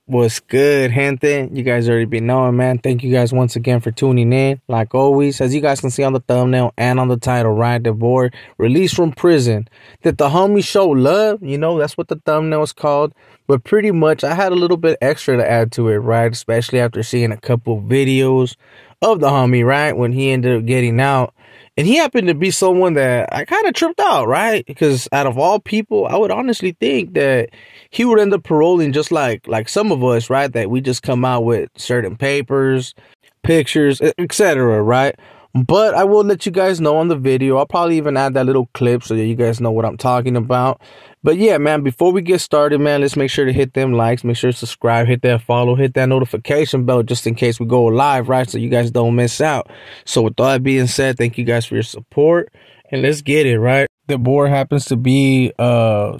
What's good, gente? You guys already been knowing, man. Thank you guys once again for tuning in. Like always, as you guys can see on the thumbnail and on the title, right? Devour, released from prison. Did the homie show love? You know, that's what the thumbnail is called. But pretty much, I had a little bit extra to add to it, right? Especially after seeing a couple videos of the homie, right? When he ended up getting out. And he happened to be someone that I kind of tripped out, right? Because out of all people, I would honestly think that he would end up paroling just like some of us, right? That we just come out with certain papers, pictures, etc., right? But I will let you guys know on the video. I'll probably even add that little clip so that you guys know what I'm talking about. But yeah, man, before we get started, man, let's make sure to hit them likes, make sure to subscribe, hit that follow, hit that notification bell just in case we go live, right? So you guys don't miss out. So with all that being said, thank you guys for your support and let's get it, right? Devour happens to be LA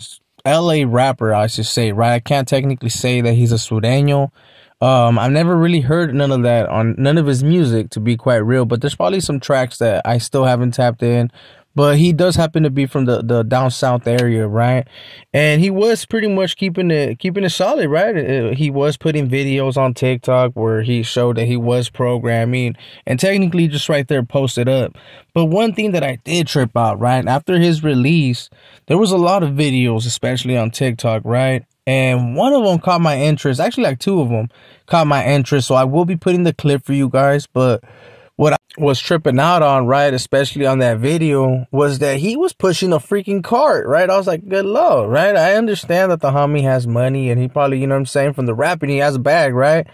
rapper, I should say, right? I can't technically say that he's a Sureño. I've never really heard none of that on none of his music, to be quite real, but there's probably some tracks that I still haven't tapped in. But he does happen to be from the down south area, right? And he was pretty much keeping it solid, right? He was putting videos on TikTok where he showed that he was programming and technically just right there posted up. But one thing that I did trip out, right? After his release, there was a lot of videos, especially on TikTok, right? And one of them caught my interest. Actually, like two of them caught my interest. So I will be putting the clip for you guys. But what I was tripping out on, right, especially on that video, was that he was pushing a freaking cart, right? I was like, good Lord, right? I understand that the homie has money and he probably, you know what I'm saying, from the rapping, he has a bag, right?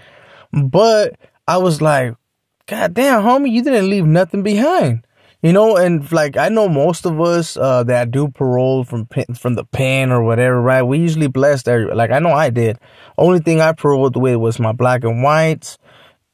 But I was like, God damn, homie, you didn't leave nothing behind. You know, and like I know most of us that do parole from the pen or whatever, right? We usually blessed everybody. Like I know I did. Only thing I paroled with was my black and whites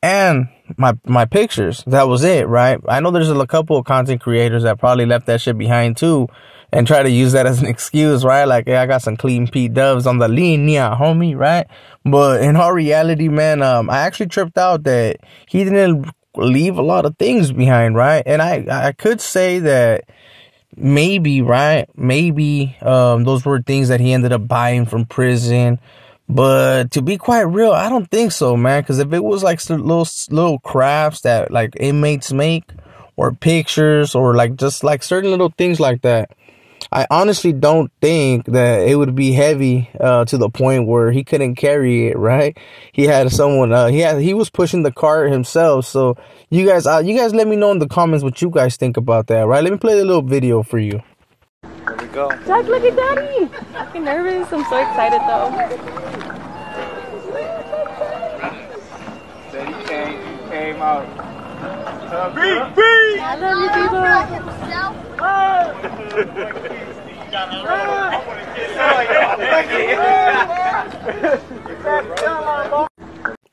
and my pictures. That was it, right? I know there's a couple of content creators that probably left that shit behind too and try to use that as an excuse, right? Like, hey, I got some clean P dubs on the linea, homie, right? But in all reality, man, I actually tripped out that he didn't leave a lot of things behind, right? And I could say that maybe, right, maybe those were things that he ended up buying from prison. But to be quite real, I don't think so, man. Because if it was like some little crafts that like inmates make, or pictures, or like just like certain little things like that, I honestly don't think that it would be heavy to the point where he couldn't carry it, right? He had someone, he was pushing the cart himself. So you guys let me know in the comments what you guys think about that, right? Let me play a little video for you. Here we go. Jack, look at Daddy. Fucking nervous. I'm so excited though. Daddy came out. B! I love you,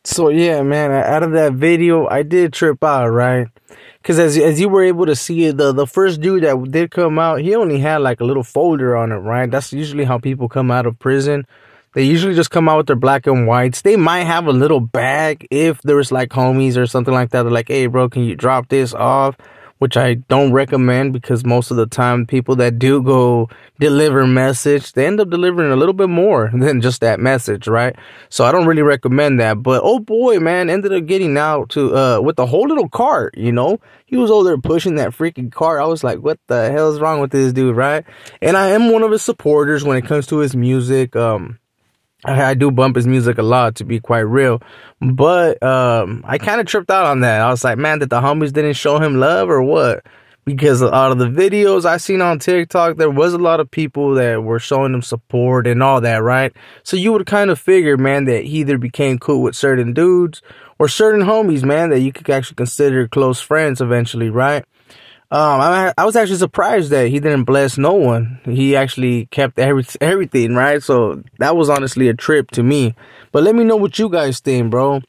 So yeah, man, out of that video, I did trip out, right? Because as you were able to see, the first dude that did come out, he only had like a little folder on it, right? That's usually how people come out of prison. They usually just come out with their black and whites. They might have a little bag if there's like homies or something like that. They're like, hey, bro, can you drop this off? Which I don't recommend because most of the time people that do go deliver message, they end up delivering a little bit more than just that message, right? So I don't really recommend that. But oh boy, man, ended up getting out to with the whole little cart, you know? He was over there pushing that freaking cart. I was like, what the hell is wrong with this dude, right? And I am one of his supporters when it comes to his music. I do bump his music a lot, to be quite real. But I kind of tripped out on that. I was like, man, did the homies didn't show him love or what? Because out of the videos I seen on TikTok, there was a lot of people that were showing him support and all that, right? So you would kind of figure, man, that he either became cool with certain dudes or certain homies, man, that you could actually consider close friends eventually, right? I was actually surprised that he didn't bless no one. He actually kept everything, right? So that was honestly a trip to me. But let me know what you guys think, bro.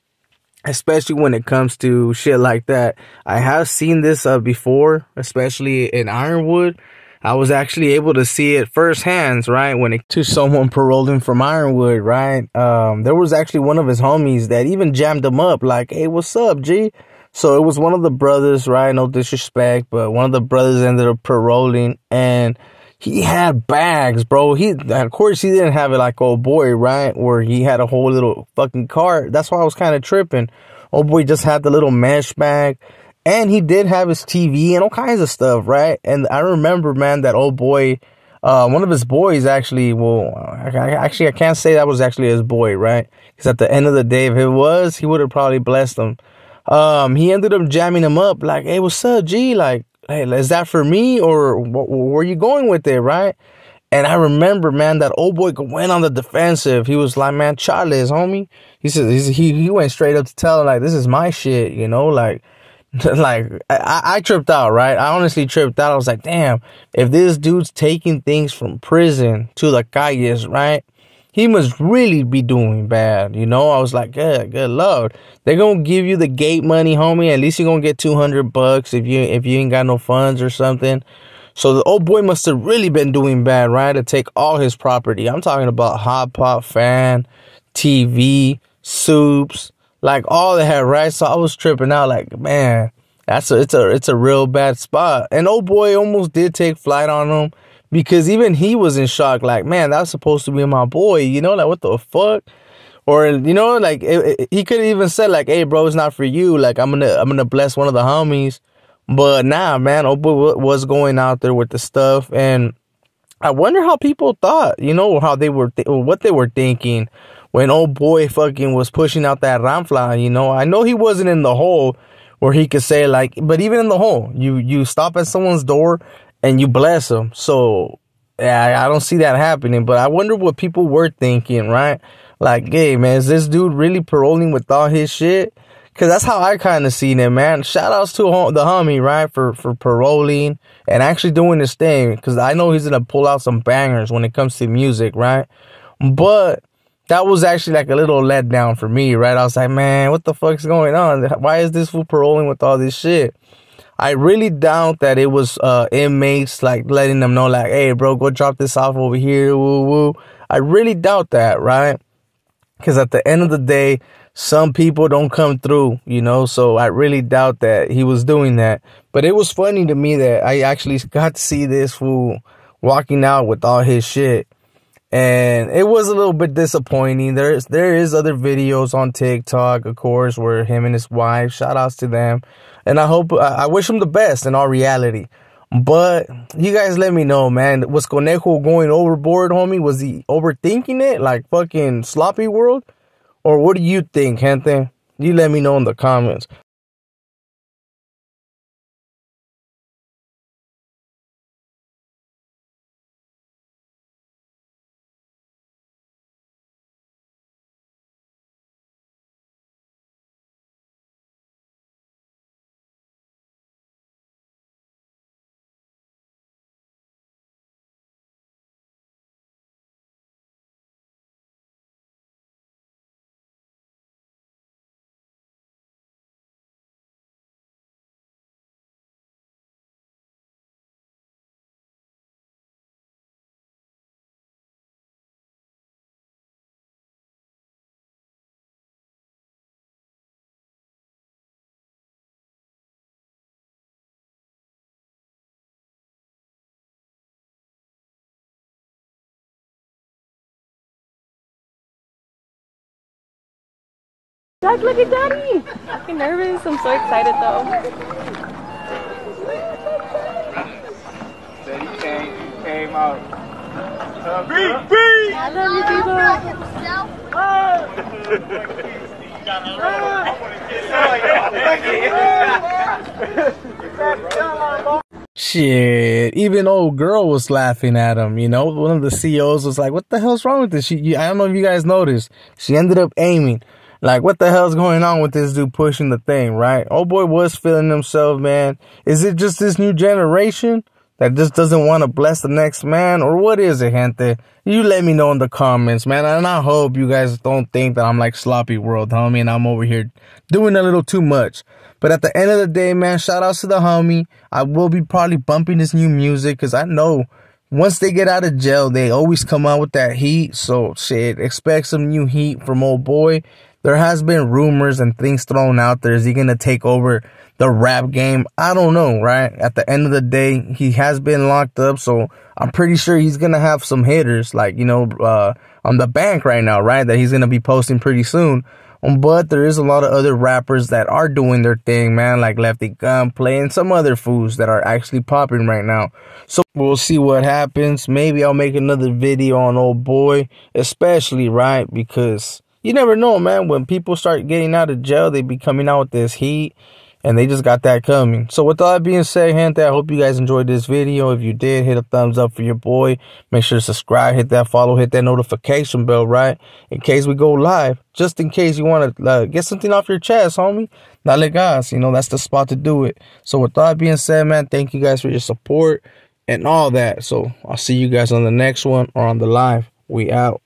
Especially when it comes to shit like that. I have seen this before, especially in Ironwood. I was actually able to see it firsthand, right? When it to someone paroling from Ironwood, right? There was actually one of his homies that even jammed him up, like, "Hey, what's up, G?" So it was one of the brothers, right? No disrespect, but one of the brothers ended up paroling, and he had bags, bro. Of course, he didn't have it like old boy, right? Where he had a whole little fucking cart. That's why I was kind of tripping. Old boy just had the little mesh bag, and he did have his TV and all kinds of stuff, right? And I remember, man, that old boy, one of his boys actually, well, I can't say that was actually his boy, right? Because at the end of the day, if it was, he would have probably blessed him. He ended up jamming him up like, "Hey, what's up, G? Like, hey, is that for me, or where you going with it, right?" And I remember, man, that old boy went on the defensive. He was like, "Man, Charles, homie." He said he went straight up to tell him, like, "This is my shit," you know, like, like I tripped out, right? I honestly tripped out. I was like, damn, if this dude's taking things from prison to the calles, right? He must really be doing bad, you know? I was like, good Lord. They're going to give you the gate money, homie. At least you're going to get $200 if you ain't got no funds or something. So the old boy must have really been doing bad, right? To take all his property. I'm talking about hot pot, fan, TV, soups, like all that, right? So I was tripping out like, man, it's a real bad spot. And old boy almost did take flight on him. Because even he was in shock, like, man, that was supposed to be my boy, you know, like, what the fuck? Or, you know, like, he could have even said, like, "Hey, bro, it's not for you. Like, I'm gonna bless one of the homies." But nah, man, old boy was going out there with the stuff. And I wonder how people thought, you know, how they were, what they were thinking when old boy fucking was pushing out that ramfla, you know. I know he wasn't in the hole where he could say, like, but even in the hole, you stop at someone's door and you bless them. So, yeah, I don't see that happening. But I wonder what people were thinking, right? Like, hey, man, is this dude really paroling with all his shit? Because that's how I kind of seen it, man. Shout outs to the homie, right, for paroling and actually doing his thing. Because I know he's going to pull out some bangers when it comes to music, right? But that was actually like a little letdown for me, right? I was like, man, what the fuck's going on? Why is this fool paroling with all this shit? I really doubt that it was inmates like letting them know, like, "Hey, bro, go drop this off over here, woo woo." I really doubt that, right? Because at the end of the day, some people don't come through, you know. So I really doubt that he was doing that. But it was funny to me that I actually got to see this fool walking out with all his shit. And it was a little bit disappointing. There is other videos on TikTok, of course, where him and his wife, shout outs to them. And I wish him the best in all reality. But you guys let me know, man. Was Conejo going overboard, homie? Was he overthinking it like fucking Sloppy World? Or what do you think, gente? You let me know in the comments. Jack, look at Daddy. I'm fucking nervous. I'm so excited though. Said he came out. I love you, people. Shit, even old girl was laughing at him, you know. One of the CEOs was like, "What the hell's wrong with this?" I don't know if you guys noticed. She ended up aiming. Like, what the hell's going on with this dude pushing the thing, right? Old boy was feeling himself, man. Is it just this new generation that just doesn't want to bless the next man? Or what is it, gente? You let me know in the comments, man. And I hope you guys don't think that I'm like Sloppy World, homie, and I'm over here doing a little too much. But at the end of the day, man, shout outs to the homie. I will be probably bumping his new music because I know once they get out of jail, they always come out with that heat. So, shit, expect some new heat from old boy. There has been rumors and things thrown out there. Is he going to take over the rap game? I don't know, right? At the end of the day, he has been locked up. So, I'm pretty sure he's going to have some hitters, like, you know, on the bank right now, right? That he's going to be posting pretty soon. But there is a lot of other rappers that are doing their thing, man, like Lefty Gunplay and some other fools that are actually popping right now. So we'll see what happens. Maybe I'll make another video on old boy, especially, right? Because you never know, man. When people start getting out of jail, they be coming out with this heat. And they just got that coming. So with all that being said, gente, I hope you guys enjoyed this video. If you did, hit a thumbs up for your boy. Make sure to subscribe, hit that follow, hit that notification bell, right? In case we go live. Just in case you want to get something off your chest, homie. Dale gas. You know, that's the spot to do it. So with all that being said, man, thank you guys for your support and all that. So I'll see you guys on the next one or on the live. We out.